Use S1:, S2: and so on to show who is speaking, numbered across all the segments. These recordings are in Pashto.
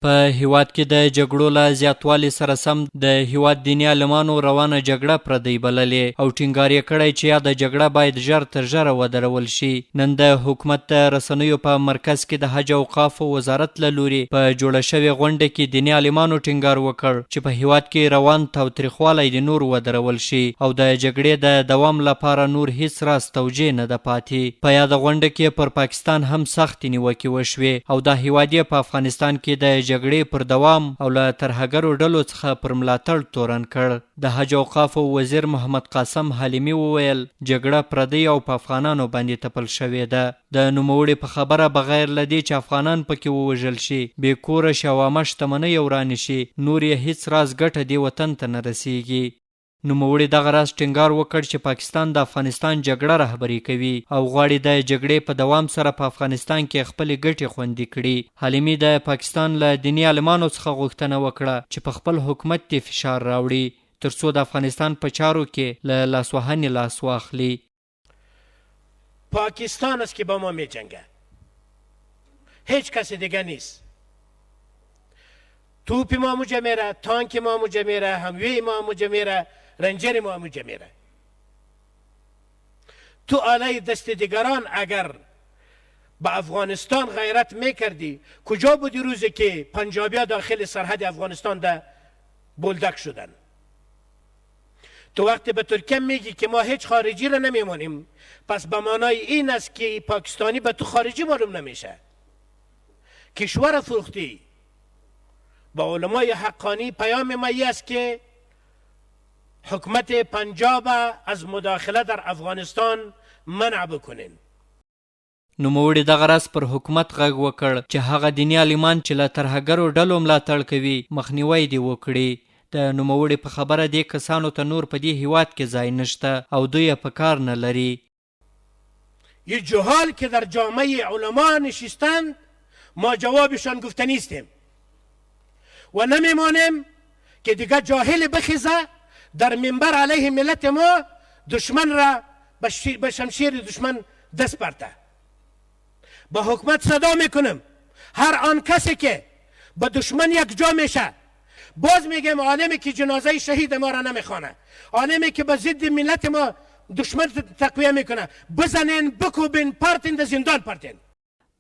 S1: په هیواد کې د جګړو له زیاتوالي سره سم د هیواد دیني عالمانو روانه جګړه پردی بللې او ټینګار یې کړی چې یاده جګړه باید ژر تر ژره ودرول شي. نن د حکومت د رسنیو په مرکز کې د حج او اوقافو وزارت له لوري په جوړه شوې غونډه کې دیني عالمانو ټینګار وکړ چې په هیواد کې روان تاوتریخوالی د نور ودرول شي او د جګړې د دوام لپاره نور هیڅ راز توجیه نه ده پاتې. په یاده غونډه کې پر پاکستان هم سختې نیوکې وشوې او دا هیواد یې په افغانستان کې د جګړې پر دوام او له ترهګرو ډلو څخه پر ملاتړ تورن کړ. د حج او اوقافو وزیر محمد قاسم حلیمي وویل جګړه پردی او په افغانانو باندې تپل شوې ده. د نوموړي په خبره بغیر له دې چې افغانان پکې ووژل شي، بې کوره شي او عامه شتمنۍ ورانې شي، نور یې هیڅ راز ګټه دې وطن ته نه رسیږي. نوموړي دغه راز ټینګار وکړ چې پاکستان د افغانستان جګړه رهبري کوي او غواړي د جګړې په دوام سره په افغانستان کې خپلې ګټې خوندي کړي. حلیمي د پاکستان له دیني عالمانو څخه غوښتنه وکړه چې په خپل حکومت کې فشار راوړي ترڅو د افغانستان په چارو کې له لاسوهنې لاس واخلي.
S2: پاکستان است که با ما می جنگه، هیچ کسی دیگه نیست. توپ ما موجه میره، تانک ما موجه میره، هموی ما موجه میره، رنجر ما موجه میره. تو آله دست دیگران اگر به افغانستان غیرت میکردی، کجا بودی روزی که پنجابی داخل سرحد افغانستان ده بولدک شدن؟ تو وقتی به ترکیه میگی که ما هیچ خارجی را نمیمانیم، پس به معنای این است که پاکستانی به تو خارجی معلوم نمیشه. کشور فروختی. با علمای حقانی پیام ما است که حکومت پنجاب از مداخله در افغانستان منع بکنین.
S1: نوموړي دغه راز پر حکومت غږ وکړ چې هغه دیني عالمان چې له ترهګرو ډلو ملاتړ کوي مخنیوی دې وکړي. د نوموړي په خبره دې کسانو ته نور په دې هیواد کې ځای نشته او دوی په کار نه لري.
S2: یه جهال که در جامعه علما نشستند ما جوابشان گفته نیستیم و نمیمانیم که دیگه جاهل بخیزه در منبر علیه ملت ما دشمن را به شمشیر دشمن دست برده. با حکومت صدا میکنم هر آن کسی که با دشمن یک جا میشه، باز میگم عالمی که جنازه شهید ما را نمیخوانه، عالمی که به ضد ملت ما دشمن تقویه میکنه، بزنین بکوبین پارتین د زندان پارتین.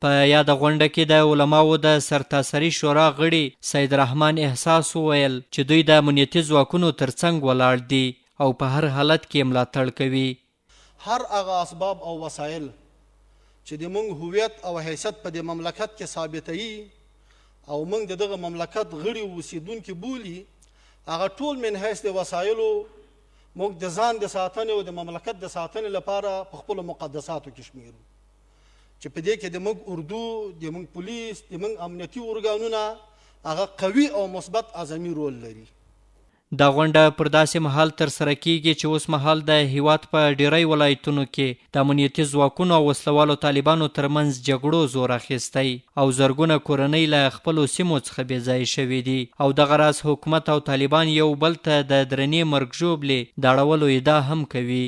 S1: په یاده غونډه کې د علماو د سرتاسري شورا غړي سید رحمان احساس وویل چې دوی د امنیتي ځواکونو ترڅنګ ولاړ دي او په هر حالت کې ملاتړ کوي.
S3: هر هغه اسباب او وسایل چې د موږ هویت او حیثیت په دې مملکت کې ثابتوي او موږ د دغه مملکت غړي اوسیدونکي بولي، هغه ټول من حیث د وسایلو موږ د ځان د ساتنې او د مملکت د ساتنې لپاره په خپلو مقدساتو کې شمیرو چې په دې کې د موږ اردو، د موږ پولیس، د موږ امنیتي ارګانونه هغه قوي او مثبت اعظمي رول لري.
S1: دا غونډه پر داسې مهال ترسره کیږي چې اوس مهال د هیواد په ډیری ولایتونو کې د امنیتي ځواکونو او وسلوالو طالبانو ترمنځ جګړو زور اخیستی او زرګونه کورنۍ له خپلو سیمو څخه بې ځایه شوي دي او دغه راز حکومت او طالبان یو بل ته د درنې مرګ ژوبلې د اړولو ادعا هم کوي.